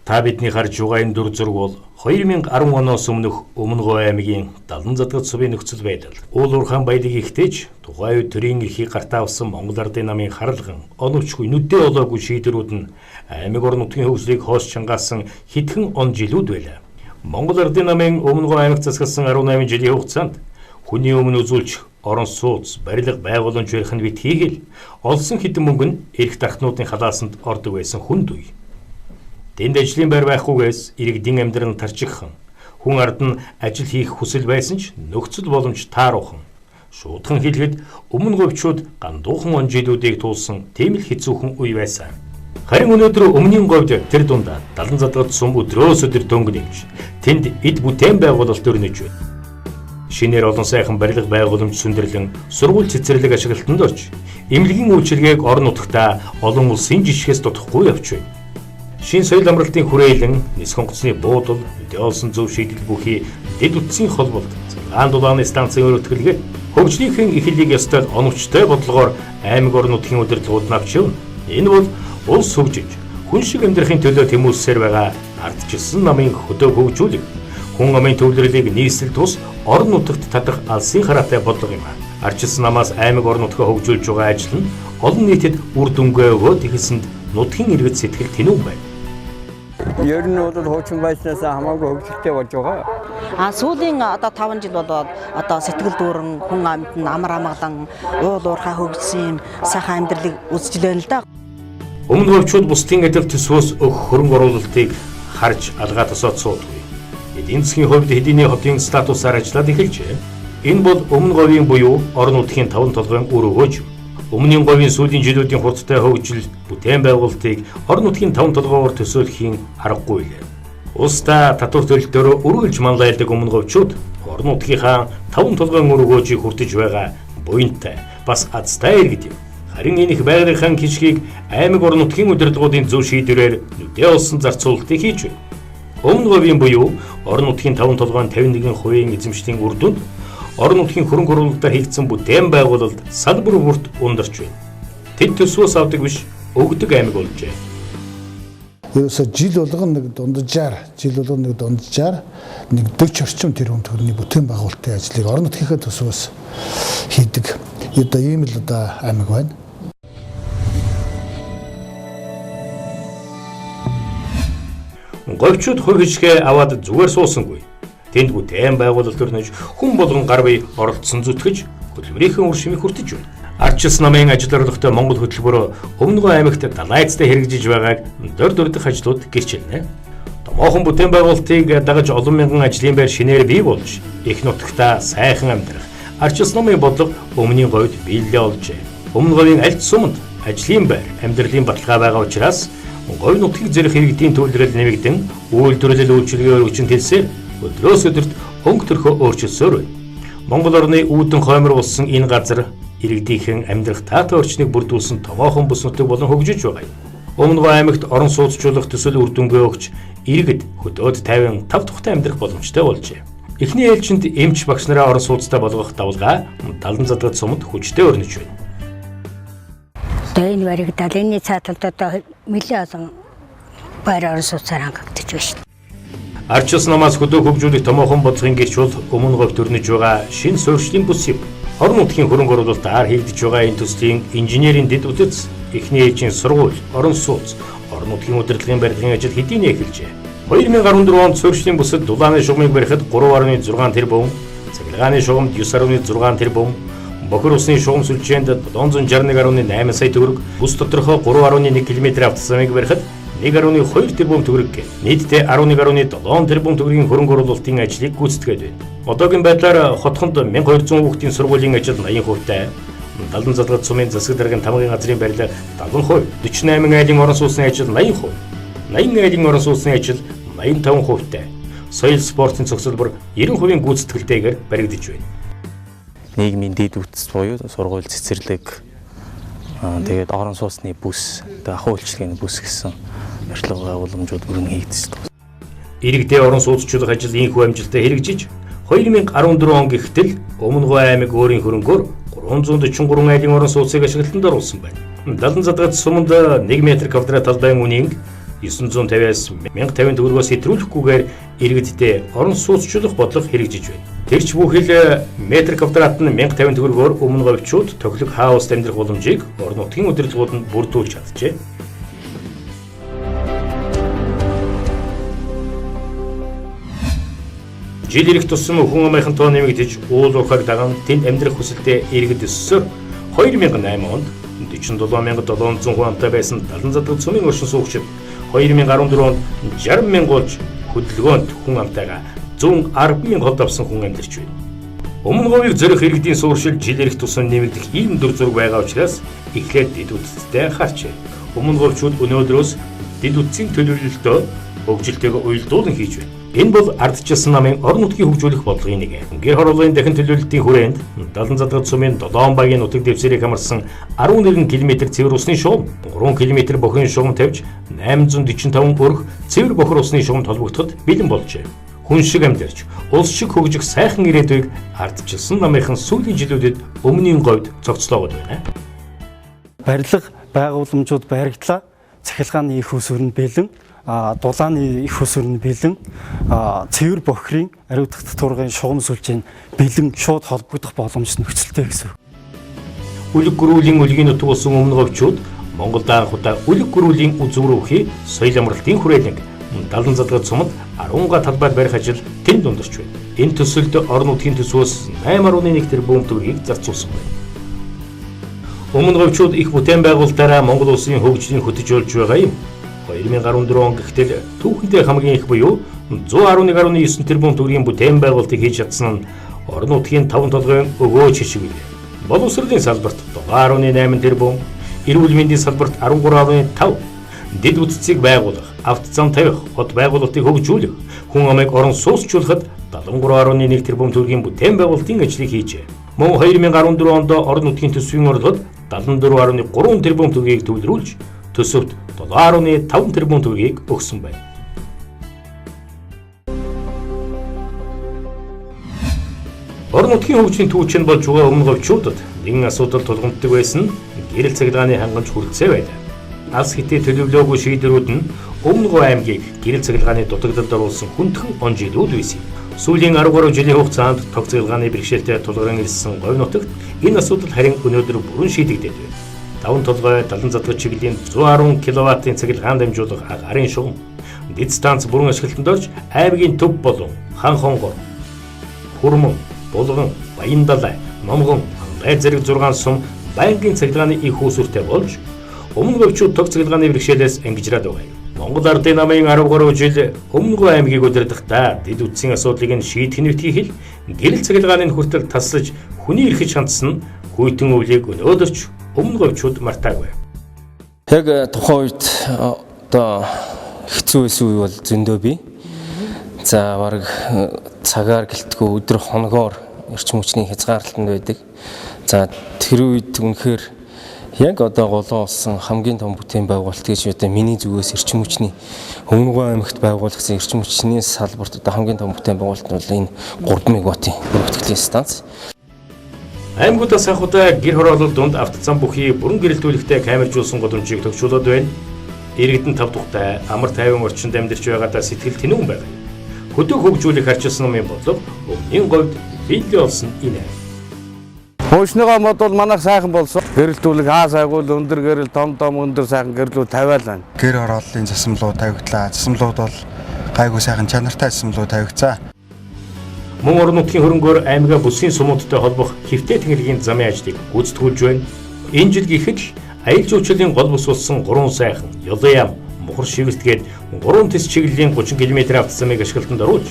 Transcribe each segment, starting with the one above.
Та бидний харж байгаа энэ дүр зураг бол 2010 оноос өмнөх Өмнөговь аймгийн Далан задгад сувын нөхцөл байдал. Уул уурхайн баялаг ихтэж тухайн үед төрийн эрхийг гартаа авсан Монгол Ардын намын харалган оновчгүй нүдээ олоогүй шийдвэрүүд нь аймаг орон нутгийн хөгжлийг хоос чангаасан хэдхэн он жилүүд байлаа. Монгол Ардын намын Өмнөговь аймагт засгалсан 18 жилийн хугацаанд хүний өмнө үзүүлж орон сууц, барилга байгууламж барих нь битгий хэл олсон хэдэн мөнгө нь эрх дархнуудын халаасанд ордог байсан хүнд үе. Тэнд ажлын байр байхгүйгээс иргэдийн амьдрал тарчигхан, хүн ард нь ажил хийх хүсэл байсан ч нөхцөл боломж тааруухан. Шуудхан хэлэхэд Өмнөговьчууд гандуухан он жилүүдийг туулсан тийм л хэцүүхэн үе байсан. Харин өнөөдөр өмнгийн говьд тэр дундаа Далан задгад сум өдрөөс өдөр дөнгөнөж тэнд эд бүтээн байгуулалт өрнөж байна. Шинээр олон сайхан барилга байгууламж сүндэрлэн сургууль цэцэрлэг ашиглалтанд орж эмнэлгийн үйлчилгээг орон нутгтаа олон улсын жишгээс дутхгүй явж байна. Шин соёл амралтын хүрээлэн, нисэх онгоцны буудал, мэдээ олсон зөв шийдэл бүхий дэд утсын холболт, цагаан дулааны станцын өрөвтгөлгээ, хөгжлийнхэн эхлэлийг ёстой оновчтой бодлогоор аймаг орон нутгийн удирдлагууд нь авч явна. Энэ бол улс хөгжиж, хүн шиг амьдрахын төлөө тэмүүлсээр байгаа ардчилсан намын хөдөө хөгжүүлэг, хүн амын төвлөрлийг нийслэл тус орон нутагт татах алсын хараатай бодлого юм. Ардчилсан намаас аймаг орон нутгаа хөгжүүлж байгаа ажил нь олон нийтэд үр дүнгээ өгөөд ихэлсэнд нутгийн иргэд сэтгэл тэнүүн байна. Ер нь бол хуучин байснаас хамаагүй хөгжилтэй болж байгаа. Сүүлийн одоо 5 жил болоод одоо сэтгэл дүүрэн хүн амьд нь амар амгалан уул уурхай хөгжсөн юм сайхан амьдралыг үзэж байна л да. Өмнөговьчууд бусдын адил төсвөөс өгөх хөрөнгө оруулалтыг харж алгаа тосоод суудгүй. Эдийн засгийн хувьд хэдийний хотын статусаар ажиллаад эхэлжээ. Энэ бол Өмнөговийн буюу орон нутгийн 5 толгойн үр өгөөж. Өмнгийн говийн сүүлийн жилүүдийн хурдтай хөгжил бүтээн байгуулалтыг орон нутгийн 5 толгойгоор төсөөлөхийн аргагүй лээ. Улсдаа татвар төлөлтөөр үргэлж манлайлдаг Өмнөговьчууд орон нутгийнхаа 5 толгойн үр өгөөжийг хүртэж байгаа буянтай бас азтай иргэд юм. Харин энэ их байгалийн кишгийг аймаг орон нутгийн удирдлагуудын зөв шийдвэрээр нүдээ олсон зарцуулалтыг хийж байна. Өмнөговийн буюу орон нутгийн 5 толгойн 51% эзэмшлийн үр дүнд орон нутгийн хөрөнгө оруулалтаар хийгдсэн бүтээн байгуулалт салбар бүрт ундарч байна. Тэд төсвөөс авдаг биш, өгдөг аймаг болжээ. Ерөөсө жил болгон нэг дунджаар 40 орчим тэрбум төгрөгийн бүтээн байгуулалтын ажлыг орон нутгийнхаа төсвөөс хийдэг. Одоо ийм л одоо аймаг байна. Говьчууд хувь хишгээ аваад зүгээр суусангүй. Тэнд бүтээн байгуулалт өрнөж хүн болгон гар бие оролцсон зүтгэж хөдөлмөрийн үр шимийг хүртэж байна. Ардчилсан намын ажил орлоготой Монгол хөтөлбөр Өмнөговь аймагт далайцтай хэрэгжиж байгааг дөрдөх ажлууд гэрчилнэ. Томоохон бүтээн байгуулалтыг дагаж олон мянган ажлын байр шинээр бий болж их нутагта сайхан амьдрах ардчилсан намын бодлого өмнгийн говьд биелэлээ олжээ. Өмнөговийн аль суманд ажлын байр, амьдралын баталгаа байгаа учраас говь нутгийг зэрэх иргэдийн төвлөрөл нэмэгдэн үйлдвэрлэл үйлчилгээ өргөжин тэлсээр өдрөөс өдөрт өнгө төрхөө өөрчилсөөр байна. Монгол орны үүдэн хоймор болсон энэ газар иргэдийнхэн амьдрах таатай орчныг бүрдүүлсэн томоохон бүс нутаг болон хөгжиж байгаа юм. Өмнөговь аймагт орон сууцчлах төсөл үр дүнгээ өгч иргэд хөдөөд тайван тав тухтай амьдрах боломжтой болжээ. Эхний ээлжинд эмч багш нараа орон сууцтай болгох давлгаа Далан задгад сумд хүчтэй өрнөж байна. Энэ бариг далины цааталд одоо нэлээд олон байр орон сууцаар хангагдаж байна. Ардчилсан намаас хөдөө хөгжүүлэх томоохон бодлогын гэрч бол Өмнөговьд өрнөж байгаа шинэ суурьшлийн бүс юм. Орон нутгийн хөрөнгө оруулалтаар хийгдэж байгаа энэ төслийн инженерийн дэд үтц, эхний ээлжийн сургууль, орон сууц, орон нутгийн удирдлагын барилгын ажил хэдийнэ эхэлжээ. 2014 онд суурьшлийн бүсэд дулааны шугамыг барихад 3.6 тэрбум, цахилгааны шугамд 9.6 тэрбум, бохир усны шугам сүлжээнд 761.8 сая төгрөг, бүс доторхоо 3.1 км автозамыг барихад 1.2 тэрбум төгрөг гэ. Нийтдээ 11.7 тэрбум төгрөгийн хөрөнгө оруулалтын ажлыг гүйцэтгээд байна. Одоогийн байдлаар хотхонд 1200 хүүхдийн сургуулийн ажил 80%-тай, Далан задгад сумын засаг даргын тамгын газрын барилга 70%, 48 айлын орон сууцны ажил 80%, 80 айлын орон сууцны ажил 85%-тай, соёл спортын цогцлбор 90% гүйцэтгэлтэйгээр баригдаж байна. Нийгмийн дэд үтс буюу сургууль цэцэрлэг, тэгээд орон сууцны бүс, ахуй үйлчилгээний бүс гэсэн барилга байгууламжууд бүрэн хийгдэж байна. Иргэдээ орон сууцчлах ажил инхүү амжилттай хэрэгжиж 2014 он гэхтэл Өмнөговь аймаг өөрийн хөрөнгөөр 343 айлын орон сууцыг ашиглалтанд оруулсан байна. Далан задгад суманд 1 м квадрат талбайн үнийн 950-аас 1050 төгрөгөөс хэтрүүлэхгүйгээр иргэдтэй орон сууцчлах бодлого хэрэгжиж байна. Тэрч бүхэл метр квадрат нь 1050 төгрөгөөр өмнө говьчууд тохилог хаус амьдрах боломжийг орон нутгийн удирдлагууд нь бүрдүүлж чаджээ. Жил ирэх тусам хүн амынхан тоо нэмэгдэж уул уурхайг даган тэнд амьдрах хүсэлтэд иргэд өссөөр 2008 онд 47700 хүн амтай байсан Далан задгал цөмийн оршин суугчид 2014 онд 60,000 болж хөдөлгөөнд хүн амтайгаа 110,000 хот авсан хүн амьдарч байна. Өмнө говийг зөрөх иргэдийн сууршил жил ирэх тусам нэмэгдэх ийм дүр зураг байгаа учраас эхлээд дэд үтцтэй анхаарчээ. Өмнө говьчууд өнөөдрөөс дэд үтцийн төлөвлөлтөө хөгжилтэйг уялдуулан хийж байна. Энэ бол ардчилсан намын орон нутгийг хөгжүүлэх бодлогын нэг. Гэр хорооллын дахин төлөвлөлтийн хүрээнд Далан задгал цөмийн 7 багийн нутаг дэвсгэрийг хамарсан 11 км цэвэр усны шугам, 3 км бохирын шугам тавьж 845 өрх цэвэр бохир усны шугамд холбогдоход бэлэн болжээ. Хүн шиг амьдарч, улс шиг хөгжих сайхан ирээдүйг ардчилсан намынхан сүүлийн жилүүдэд өмнөний говьд цогцлоогод байна. Барилга байгууламжууд баригдлаа, цахилгааны их усүр нь бэлэн, дулааны их усүр нь бэлэн, цэвэр бохирын ариутгах татваргын шугам сүлжээ нь бэлэн шууд холбогдох боломж нөхцөлтэй гэсэн. Үлэг гөрүүлийн үлгийн нутаг болсон өмнө говьчууд Монголд анх удаа үлэг гөрүүлийн үзүүрүүхий соёл амралтын хүрээлэнг Далан задгал цумд 10 га талбайд барих ажил тэнд ундарч байна. Энэ төсөлд орон нутгийн төсвөөс 8.1 тэрбум төгрөгийг зарцуулсан байна. Өмнө говьчууд их бүтээн байгуулалтаараа Монгол улсын хөгжлийг хөтөж болж байгаа юм. 2014 он гэтэл түүхэнтэй хамгийн их буюу 111.9 тэрбум төгрөгийн бүтээн байгуулалтыг хийж чадсан нь орон нутгийн 5 толгойн өгөөж хишиг билээ. Боловсролын салбарт 7.8 тэрбум, эрүүл мэндийн салбарт 13.5, дэд үтцийг байгуулах, авто зам тавих, хот байгуулалтыг хөгжүүлэх, хүн амыг орон сууцчлахад 73.1 тэрбум төгрөгийн бүтээн байгуулалтын ажлыг хийжээ. Мөн 2014 онд орон нутгийн төсвийн орлогод 74.3 тэрбум төгрөгийг төвлөрүүлж төсөвт 7.5 тэрбум төгрөгийг өгсөн байна. Орон нутгийн хөгжлийн түүчинд болж байгаа өмнө говьчуудад нэгэн асуудал тулгамддаг байсан нь гэрэл цахилгааны хангамж хүрэлцээ байлаа. Алс хитээ төлөвлөөгүй шийдвэрүүд нь Өмнө Говь аймгийг гэрэл цахилгааны дутагдалд оруулсан хүндхэн он жилүүд байсан. Сүүлийн 10 гаруй жилийн хугацаанд тог цахилгааны бэрхшээлтэй тулгаран ирсэн Говь нутагт энэ асуудал харин өнөөдөр бүрэн шийдэгдээд байна. Даван толгой Далан задгал чиглэлийн 110 кВт-ийн цахилгаан дамжуулах агарын шугам, дэд станц бүрэн ашиглалтанд орж аймгийн төв болон хан хонгор, Хүрмэн, Булган, Баяндалай, Номгон, Хангай зэрэг 6 сум байнгын цахилгааны их усүртэй болж өмнө говьчууд тог цахилгааны бэрхшээлээс ангижраад байгаа юм. Монгол Ардын намын 13 жил Өмнө Говь аймгийг удирдахдаа дэд үтсийн асуудлыг нь шийдэх нэтгийг хэл гэрэл цахилгааны хүртэл таслаж хүний эрхэж хандсан хүйтэн өвлийг өнөөдөрч Өмнө Говьчууд мартаагүй. Яг тухайн үед одоо хэцүү байсан үе бол зөндөө бий. За бараг цагаар гэлтгүй өдөр хоногоор эрчим хүчний хязгаарлалтанд байдаг. За тэр үед үнэхээр яг одоо голоо олсон хамгийн том бүтээн байгуулалт гэж одоо миний зүгээс эрчим хүчний Өмнө Говь аймагт байгуулагдсан эрчим хүчний салбарт одоо хамгийн том бүтээн байгуулалт нь бол энэ 3 мегаваттын бүртгэлийн станц. Аймагуудаас анхудаа гэр хороолол дунд автозам бүхий бүрэн гэрэлтүүлэгтэй камержуулсан боломжийг төгсүүлээд байна. Иргэдэн тав тухтай амар тайван орчинд амьдарч байгаадаа сэтгэл тэнүүн байна. Хөдөө хөгжүүлэх арчилсан намын бодлого Өмнөний Говьд биелээ болсон энэ. Хөөснөгөө мод бол манайх сайхан болсон. Гэрэлтүүлэг хаа сайгуул өндөр гэрэл том өндөр сайхан гэрлүү тавиалаа. Гэр хорооллын засамлуу тавигдлаа. Засамлууд бол гайгүй сайхан чанартай засамлуу тавигцаа. Мөн орон нутгийн хөрөнгөөр аймгаа бүсийн сумуудтай холбох хэвтэй тэнхлэгийн замын ажлыг гүйцэтгүүлж байна. Энэ жил гэхэд аялал жуулчлалын гол бус болсон 3 сайхан, Ёлоям, Мухар шивэртгээд 3 тэс чиглэлийн 30 км автозамыг ашиглалтанд оруулж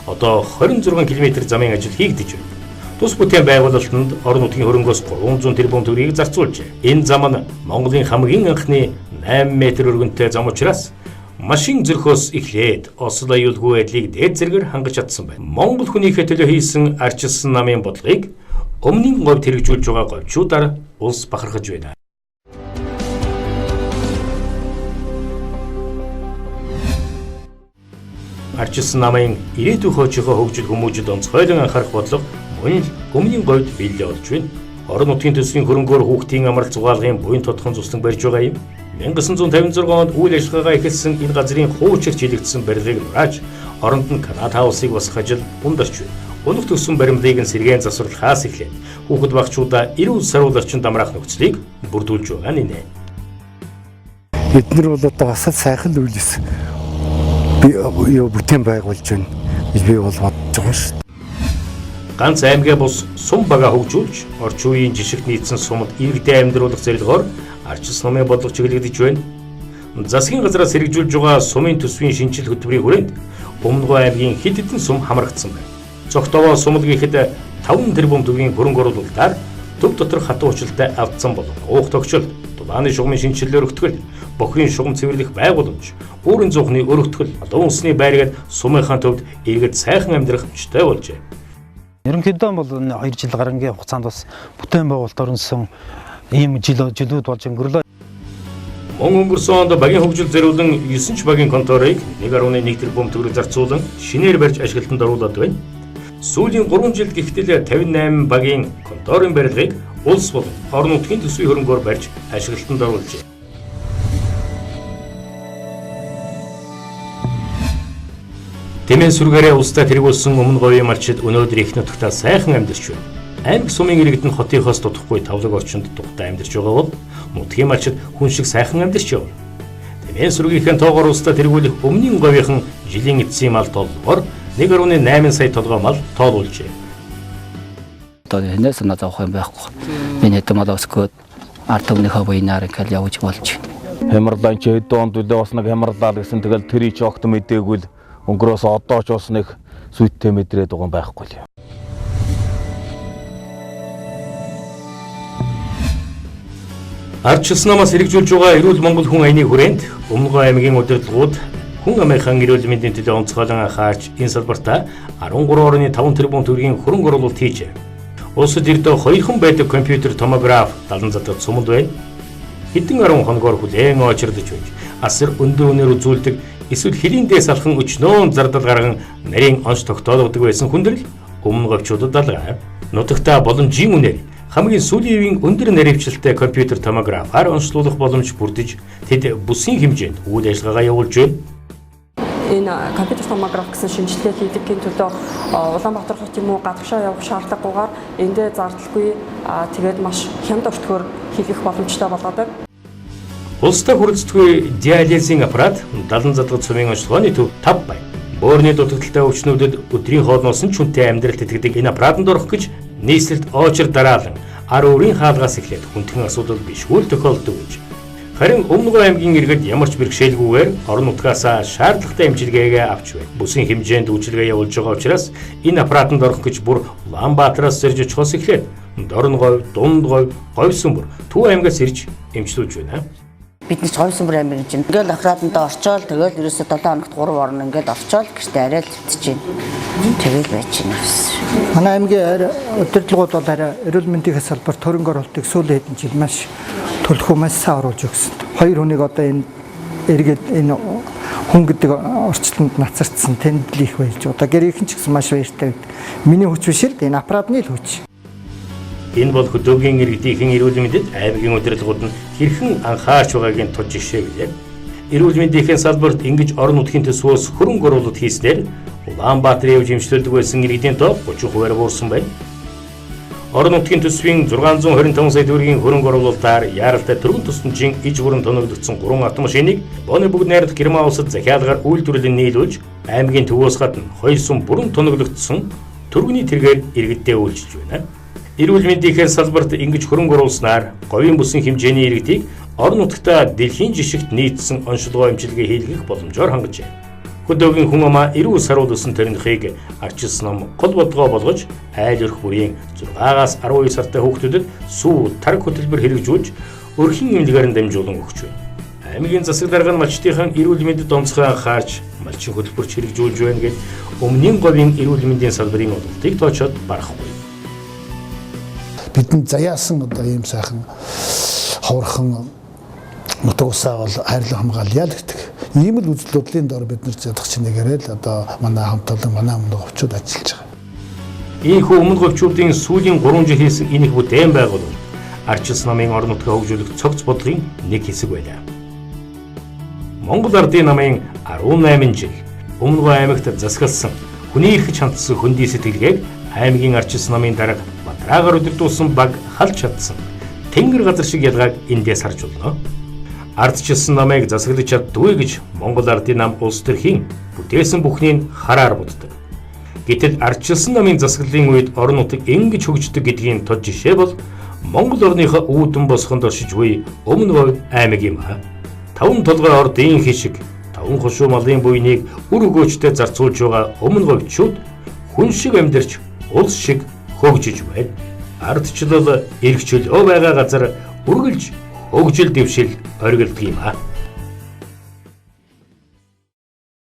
одоо 26 км замын ажил хийгдэж байна. Тус бүтээн байгуулалтанд орон нутгийн хөрөнгөөс 300 тэрбум төгрөгийг зарцуулжээ. Энэ зам нь Монголын хамгийн анхны 8 м өргөнтэй зам учраас машин зөрхөөс эхлээд осол аюулгүй байдлыг дээд зэргээр хангаж чадсан байна. Монгол хүнийхээ төлөө хийсэн арчилсан намын бодлогыг Өмнөний Говьд хэрэгжүүлж байгаа говьчуудаар улс бахархаж байна. Арчилсан намын ирээдүйн хойчийнхоо хөгжил хүмүүжил онцгойлон анхаарах бодлого мөн л Өмнөний Говьд биелээ болж байна. Орон нутгийн төсвийн хөрөнгөөр хүүхдийн амралт зугаалгын буян тодхон цуслан барьж байгаа юм. 1956 онд үйл ажиллагаагаа эхэлсэн энэ газрын хуучирч хилэгдсэн барилгыг нурааж, оронд нь Канада хаусыг босгох ажил ундарч байна. Унах төссөн баримлыг нь сэргээн засварлахаас эхлээд хүүхэд багчуудаа эрүүл сарвал орчин дамраах нөхцөлийг бүрдүүлж байгаа нэ. Эднэр бол одоо бас сайхан үйлс би бүтээн байгуулж байна. Би бол бодож байгаа шүү дээ. Ганц аймгаа бус сум бага хөгжүүлж, орчин үеийн жишгт нийцсэн сумд иргэдэд амьдруулах зорилгоор арчил номын бодлого чиглэгдэж байна. Засгийн газраас хэрэгжүүлж байгаа сумын төсвийн шинжил хөтөлбөрийн хүрээнд Өмнөгов аймгийн хэд хэдэн сум хамрагдсан байна. Цогтовоо сумд гэхэд 5 тэрбум төгрөгийн хөрөнгө оруулалтаар төв дотор хатуу хүчилтэй автсан болон уух тогтчол, дулааны шугамын шинжилгээ өргөтгөл, бохирын шугам цэвэрлэх байгууламж, өөрийн зуухны өргөтгөл, олон улсны байргаад сумынхаа төвд иргэд сайхан амьдрах хүчтэй болжээ. Ерөнхийдөө бол 2 жил гарангийн хугацаанд бас бүтээн байгуулалт орнсон ийм жилүүд болж өнгөрлөө. Мөн өнгөрсөн онд багийн хөгжил зориулан 9 багийн конторыг 1.1 тэрбум төгрөг зарцуулан шинээр барьж ашиглалтанд оруулаад байна. Сүүлийн 3 жилд гихтэл 58 багийн конторын барилгыг улс болон орон нутгийн төсвийн хөрөнгөөр барьж ашиглалтанд оруулжээ. Тэмээ сүргээрээ улстай тэргүүлсэн Өмнөговын малчид өнөөдөр их нутагтаа сайхан амьдарч байна. Аймаг сумын иргэд нь хотынхоос дутхгүй тавлаг орчинд тухтай амьдарч байгаа бол нутгийн малчид хүн шиг сайхан амьдарч явна. Тэмээ сүргийнхээ тоогоор улстай тэргүүлэх өмнгийн говийнхан жилийн эцсийн мал тооллогоор 1.8 сая толгой мал тоолуулжээ. Одоо хинээс санаа зовох юм байхгүй. Энэ хэдэн мал өсгөөд ард түмнийхээ буйнаар ингээл явж болж байна. Хямралан ч хэд онд үлээ бас нэг хямралаа гэсэн тэгэл тэрий ч огт мэдээгүй л өнгөрөөс одоо ч бас нэг сүйттэй мэдрээд байгаа юм байхгүй л. Арчил намаас хэрэгжүүлж байгаа эрүүл Монгол хүн аяны хүрээнд Өмнөгов аймгийн удирдлагууд хүн амынхан эрүүл мэндийн төлөө онцгойлон анхаарч энэ салбартаа 13.5 тэрбум төгрөгийн хөрөнгө оруулалт хийжээ. Улсад ердөө 2 хүн байдаг компьютер томограф 70 задад сумд байна. Хэдэн 10 хоногоор хүлээн очирдож байж асар өндөр үнээр үзүүлдэг эсвэл хэрийн дээс алхан өчнөөн зардал гарган нарийн онц тогтоолгодог байсан хүндрэл Өмнөговчуудад алгаа. Нутагтаа боломжийн үнээр хамгийн сүүлийн өндөр наривчлалтай компьютер томографаар онцлуулах боломж бүрдэж тэд бүсийн хэмжээнд үйл ажиллагаа явуулж байна. Энэ компьютер томограф гэсэн шинжилгээ хийдэггийн төлөө Улаанбаатар хот юм уу гадагшаа явах шаардлагагүйгээр эндээ зардалгүй тэгээд маш хямд өртгөөр хийх боломжтой болоод байна. Улстай хүрэлцдэггүй диализийн аппарат 70 задгад цумын онцлогооны төв 5 байна. Боорны дутагдaltaй өвчнүүдэд өдрийн хоолноос нь чүнтэй амьдрал тэтгэдэг энэ аппаратанд орох гэж нийслэлд очир дараалан ар өөрийн хаалгаас эхлээд хүндхэн асуудал бишгүй тохиолддог гэж. Харин Өмнөгов аймгийн иргэд ямар ч бэрхшээлгүйгээр орон нутгаас шаардлагатай эмчилгээгээ авч байна. Бүсийн хэмжээнд үйлчилгээ явуулж байгаа учраас энэ аппаратанд орох гэж бүр Улаанбаатараас зорж очихоос эхлээд Дорноговь, Дундговь, Говьсүмбэр, Төв аймгаас ирж эмчлүүлж байна. Бид нэг Говьсүмбэр аймгийн чинь ингээл аппаратанд орчоол тэгэл ерөөсө 7 хоногт 3 орно ингээл орчоол гэртээ арай л хэвтэж байна. Тэгэл байж байна. Манай аймгийн удирдлагууд бол арай эрүүл мэндийн салбарт хөрөнгө оруулалтыг сүүлийн хэдэн жил маш төлхөө маш сайн оруулж өгсөн. 2 хүнийг одоо энэ эргээд энэ хүн гэдэг орчилтонд нацардсан тэмдэглэл их байж. Одоо гэрийнхэн ч гэсэн маш баяртай байдаг. Миний хүч биш л энэ аппаратны л хүч. Энэ бол хөдөөгийн иргэдийн эрүүл мэндэд аймгийн удирдлагууд нь хэрхэн анхаарч байгаагийн тод жишээ билээ. Эрүүл мэндийн салбарт ингэж орон нутгийн төсвөөс хөрөнгө оруулалт хийснээр Улаанбаатар явж эмчлүүлдэг байсан иргэдийн тоо 30% буурсан байна. Орон нутгийн төсвийн 625 сая төгрөгийн хөрөнгө оруулалтаар яаралтай төргөн тусламжийн иж бүрэн тоногдсон 3 автомашиныг Боны бүгд найрамдах Герман улсад захиалгаар үйлдвэрлэн нийлүүлж аймгийн төвөөс гадна 2 сум бүрэн тоногдсон төргөний тэргээр иргэддээ үйлчилж байна. Эрүүл мэндийн салбарт ингэж хөрөнгө оруулснаар говийн бүсийн хэмжээний иргэдийг орон нутгтаа дэлхийн жишгт нийцсэн онцлогоо эмчилгээ хийлгэх боломжоор хангажээ. Хөдөөгийн хүн амаа эрүүл сарвал өсөн тарихыг арчил ном гол бодлогоо болгож айл өрх бүрийн 6-аас 12 сартай хүүхдүүдэд сүү тарг хөтөлбөр хэрэгжүүлж өрхийн эмнэлгээр дамжуулан өгч байна. Аймгийн засаг дарга нь малчдынхан эрүүл мэндэд онцгой анхаарч малчин хөтөлбөрч хэрэгжүүлж байна гэд өмнгийн говийн эрүүл мэндийн салбарын удирдлагыг тоочоод барахгүй. Бидэнд заяасан одоо ийм сайхан ховорхон нутаг усаа бол хайрлан хамгаалъя л гэдэг. Ийм л үзэл бодлын дор бид нар ядах чинээгээр л одоо манай хамт олон манай Өмнөговчууд ажиллаж байгаа. Ийхүү Өмнөговчуудын сүүлийн 3 жил хийсэн энэ бүтээн байгуулалт арчил намын орон нутгаа хөгжүүлэх цогц бодлогын нэг хэсэг байлаа. Монгол Ардын намын 18 жил Өмнөгөө аймагт засагласан хүний эрх чандсан хөндөй сэтгэлгээг аймгийн арчилсан намын дарга Батраагаар удирдуулсан баг халж чадсан тэнгэр газар шиг ялгааг эндээс харж болно. Ардчилсан намыг засаглаж чаддгүй гэж Монгол Ардын нам улс төрхийн бүтээсэн бүхнийг хараар буддаг. Гэтэл ардчилсан намын засаглалын үед орон нутаг ингэж хөгждөг гэдгийн тод жишээ бол Монгол орныхоо үүдэн босгонд оршиж буй Өмнөгөө аймаг юм а. 5 толгой ордын хишиг 5 хошуу малын буйныг үр өгөөчтэй зарцуулж байгаа Өмнөгөөчүүд хүн шиг амьдарч улс шиг хөгжиж байна. Ардчлал эрх чөлөө байгаа газар үргэлж хөгжил дэвшил оргилдог юм а.